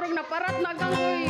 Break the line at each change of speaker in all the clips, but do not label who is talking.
murag na parat na gang uy.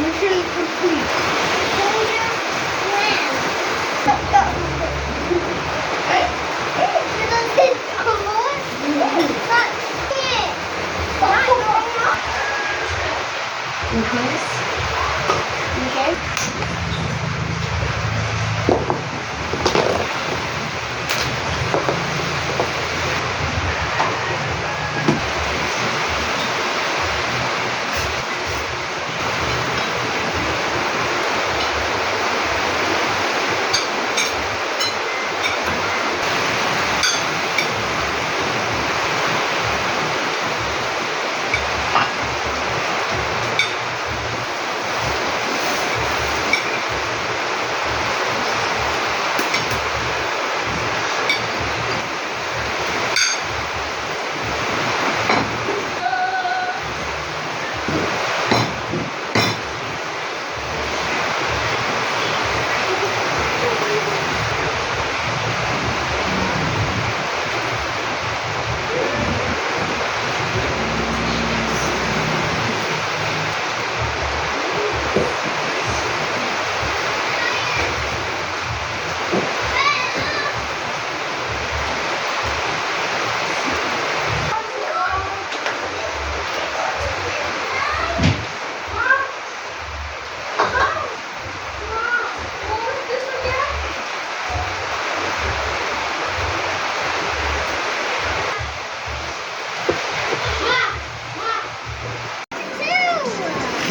Mission complete.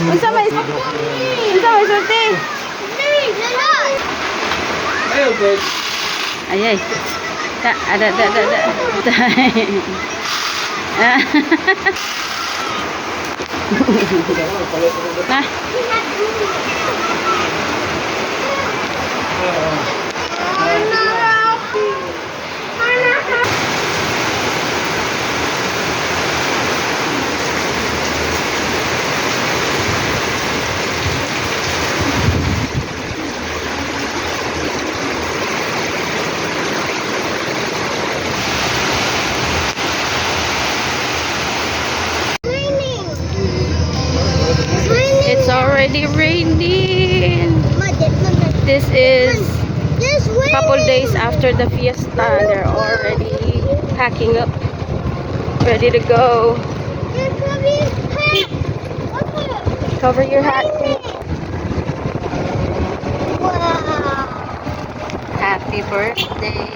Unsa may sulti? Ayay. Ada. Nah. It's already raining. This is a couple days after the fiesta. They're already packing up, ready to go. Cover your hat. Happy birthday,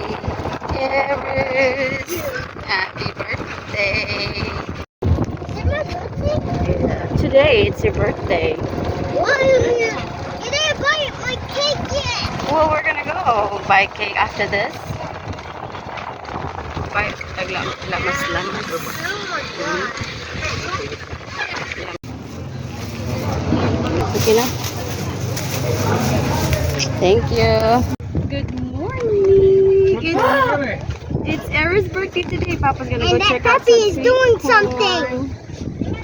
Eris. Happy birthday. Today it's your birthday. Well, we're gonna go buy cake after this. Buy lamas. Okay na. Thank you. Good morning. It's Era's birthday today. Papa's gonna go check out some sweet corn.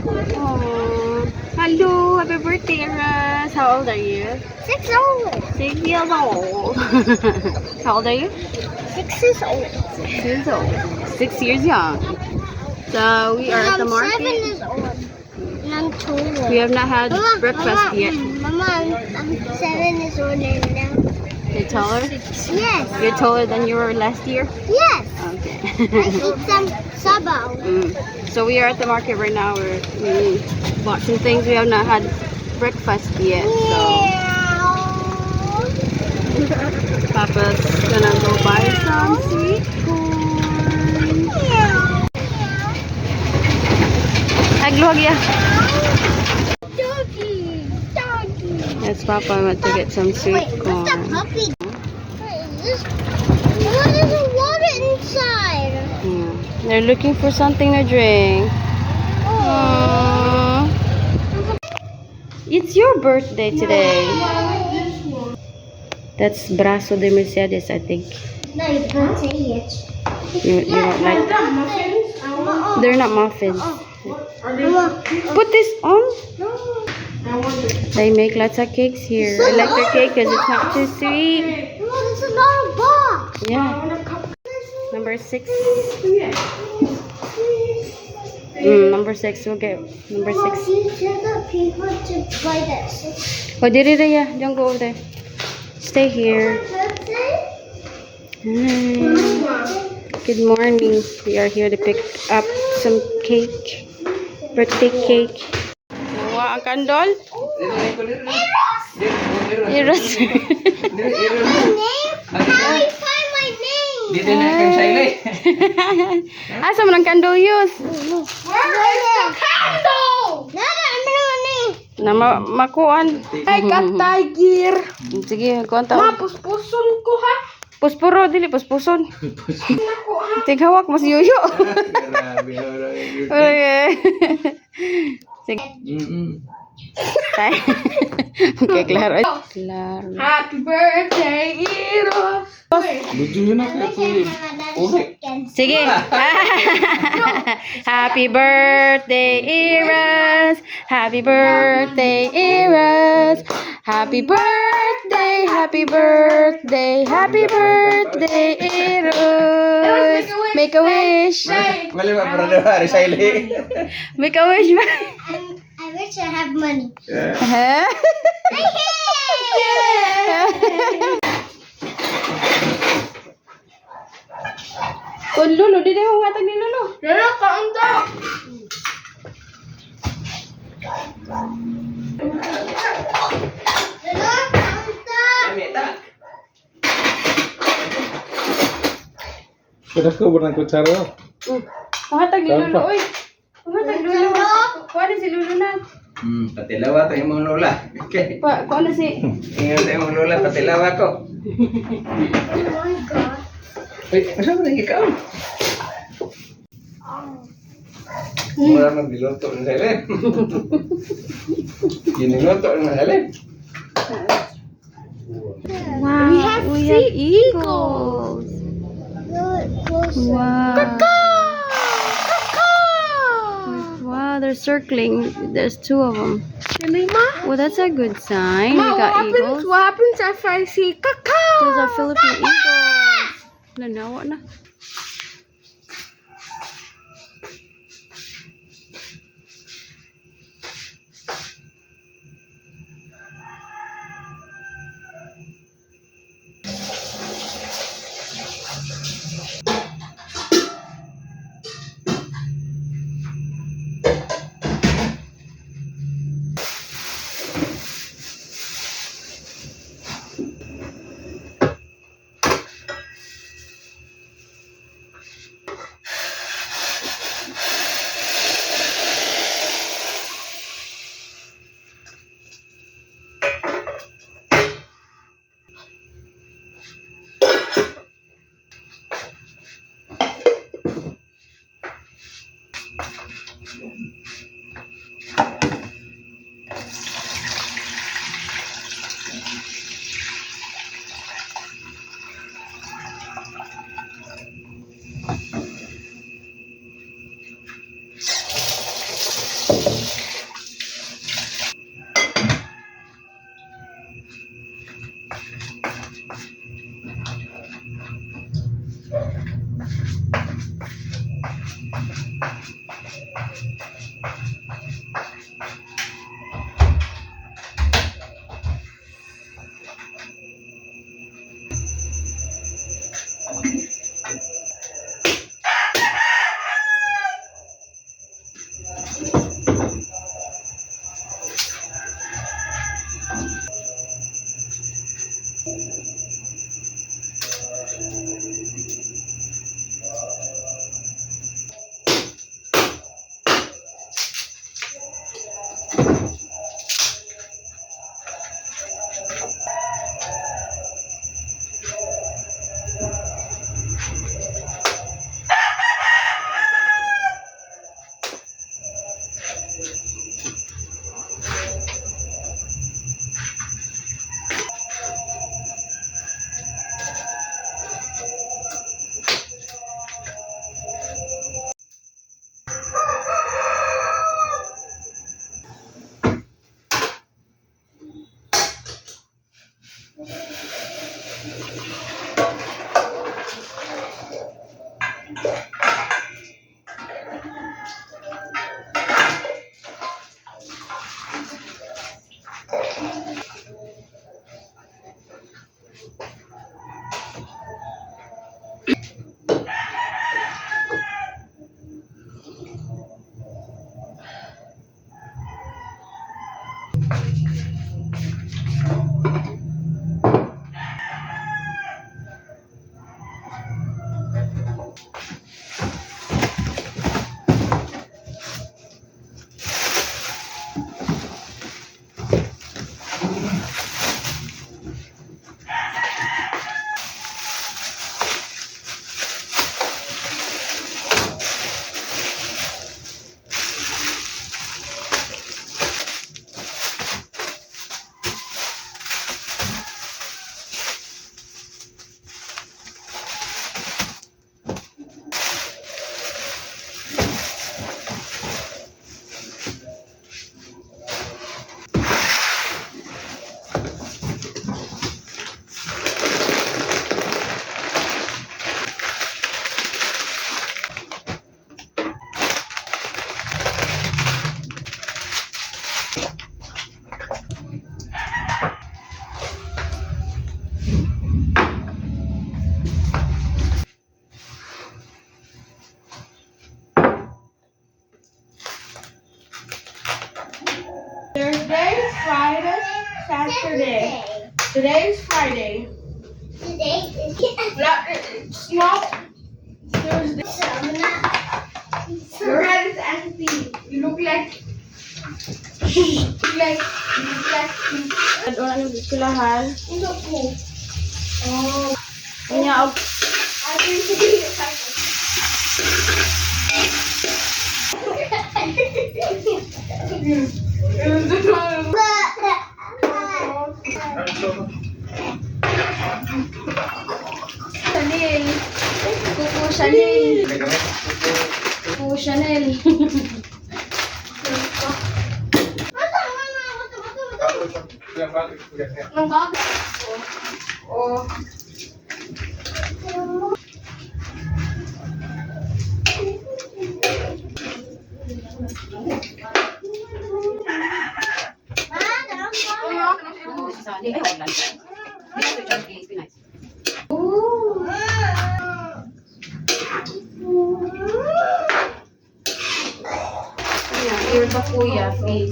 Aww. Hello, happy birthday, Eras. How old are you?
6 old.
6 years old. How old are you?
6 years old.
6 years old. 6 years young. So we are at the
I'm 7
market.
years old. And I'm 2.
We have not had breakfast yet.
Mama, I'm 7 years old and now.
You're taller?
Yes.
You're taller than you were last year?
Yes.
Okay.
I eat some sabaw.
So we are at the market right now. We bought some things. We have not had breakfast yet. So Papa's gonna go buy some sweet corn. Agluhag ya.
Doggy.
Yes, Papa went to get some sweet
Wait, what's that
corn.
puppy? What is this? What is the water inside?
Yeah. They're looking for something to drink. Aww. It's your birthday today. That's Brazo de Mercedes, I think.
No, you can't say it.
You don't like that? They're not muffins.
Mama.
Put this on. They make lots of cakes here. I like their cake because it's not too sweet.
Mama, there's another box.
Yeah. Number 6. Number 6. We'll get number 6.
You tell the people to buy this.
Oh, did it? Yeah. Don't go over there. Stay here. Good morning. We are here to pick up some cake. Birthday cake. Nawa ang kandol? Eros.
My name? How do you find my name?
Dito na kang silay.
Asa mo ng kandol yus?
Where is the candle? Nada, I'm running.
Na makuan.
Ay, katagir.
Sige, kuan ta.
Puspuson ko ha.
Puspuro dili puspuson. Tighawak mas yuyo. Okay. Sige. Tay. Okay, klaro. Klaro.
Happy birthday, Eros.
Lucu yun ako.
Sige. Happy birthday, Eras. Happy birthday, Eras. Happy birthday, happy birthday, happy birthday, Eros. Make a wish.
Wala ba para daw hari silay.
Make a wish.
I wish I have money.
Huh? Kun Lulu, di mo ngatag ni Lulu.
Lolo, kaunta. Lolo, kaunta.
Sudah ko berang kutsara.
Ngatag ni Lolo, oy. Ngatag Lulu. Kuha na si Lulu na.
Patilawa tayo mga lola. Okay.
Kuha na si...
Ingat tayo mga lola, patilawa ko.
my God.
Ay, masa mo na ikaw? Mura magdiluto ng sali. Giniluto ng sali.
Wow, we have eagles. Wow. Wow, they're circling. There's two of them.
Really, Ma?
Well, that's a good sign. We got eagles.
What happens if I see cacao?
Those are Philippine eagles. No, what na?
Thursday, Friday, Saturday. Today's Friday.
Today is
It's not Thursday. Your head is empty. You look like. You look like.
Wala nang eskwelahan.
Hindi po.
Oh. Unya og Chanel. Coco Chanel. Coco Chanel. Nang bago. Oh. Here ba kuya, please?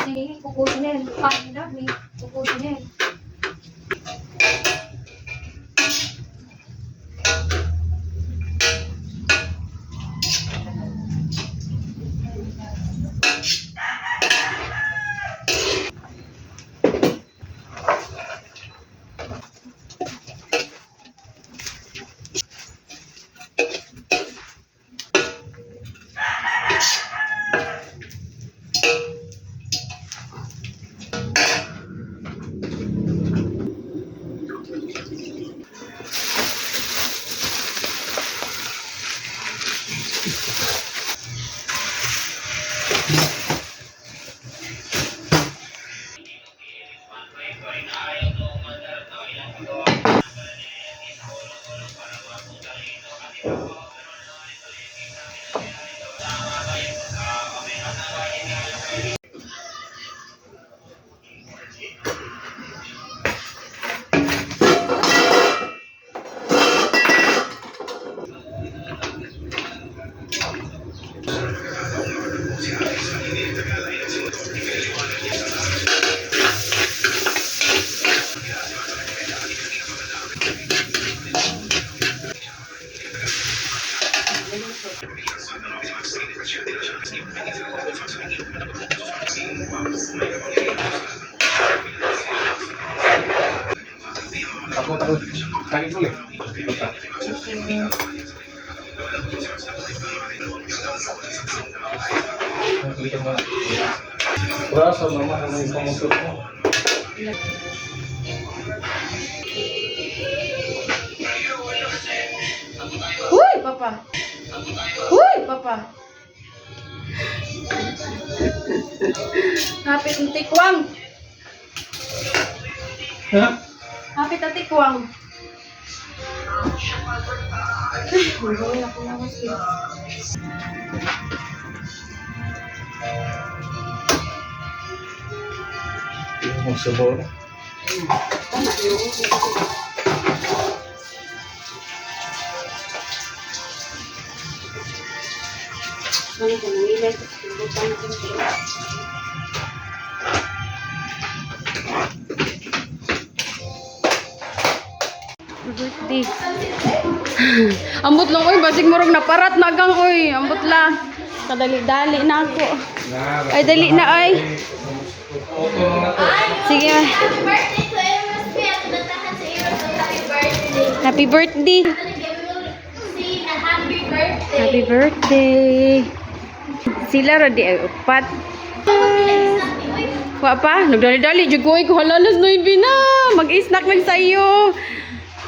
Sige, kukunin. Paano na, may kukunin.
Takot. Lagi boleh. Berasa mama yang kamu suruh.
Uy, papa. Uy, papa. Hapit ang tikwang.
Hah?
Hapit ang tikwang. Magawin ako lawas yun.
Mau sebol.
Ano ko nangilan? Tubutan natin siya. Birthday. Ambot lang oy, basig murag naparat na gang oy. Ambot lang. Kadali-dali na ako. Ay dali na ay. Sige.
Happy birthday to Eros. Natahan sa Eros.
Happy
Happy birthday.
birthday.
Say a happy birthday.
Happy birthday. Sila ra di ay upat. Wa pa, nagdali-dali jud ko ko halalas no na. Mag-snack lang sa iyo.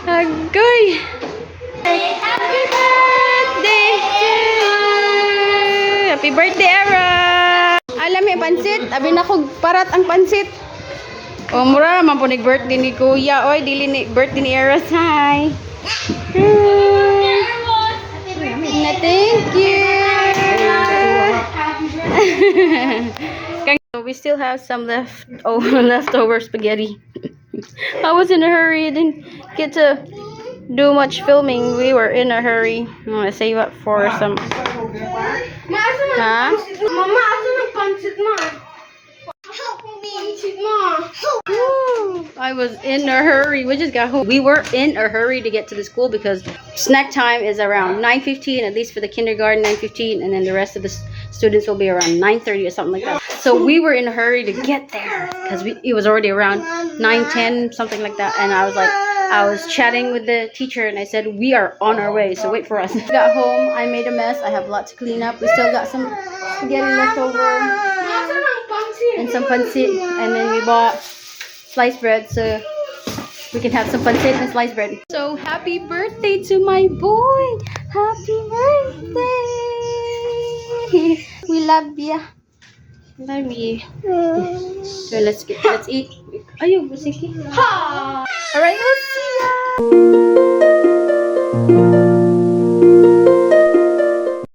Agoy. Happy birthday to you. Happy birthday, Era. Alam may pansit, abi na ko parat ang pansit. O mura man po birthday ni Kuya. Oy, dili ni birthday ni Eras. Hi. Na thank you. We still have some leftover spaghetti. I was in a hurry, I didn't get to do much filming. We were in a hurry. I'm gonna save up for some. Huh?
Mama, asa ng pansit mo? Help me. Pansit mo.
I was in a hurry. We just got home. We were in a hurry to get to the school because snack time is around 9:15, at least for the kindergarten, 9:15, and then the rest of the students will be around 9:30 or something like that. So we were in a hurry to get there because it was already around 9:10, something like that. And I was chatting with the teacher and I said, we are on our way, so wait for us. Got home, I made a mess. I have a lot to clean up. We still got some spaghetti left over
Asa ng pansit?
and some pancit, and then we bought sliced bread so we can have some pancit and sliced bread. So happy birthday to my boy! Happy birthday! We love ya. Love you. So let's eat. Ayun, busiki. Ha! Alright, let's see ya!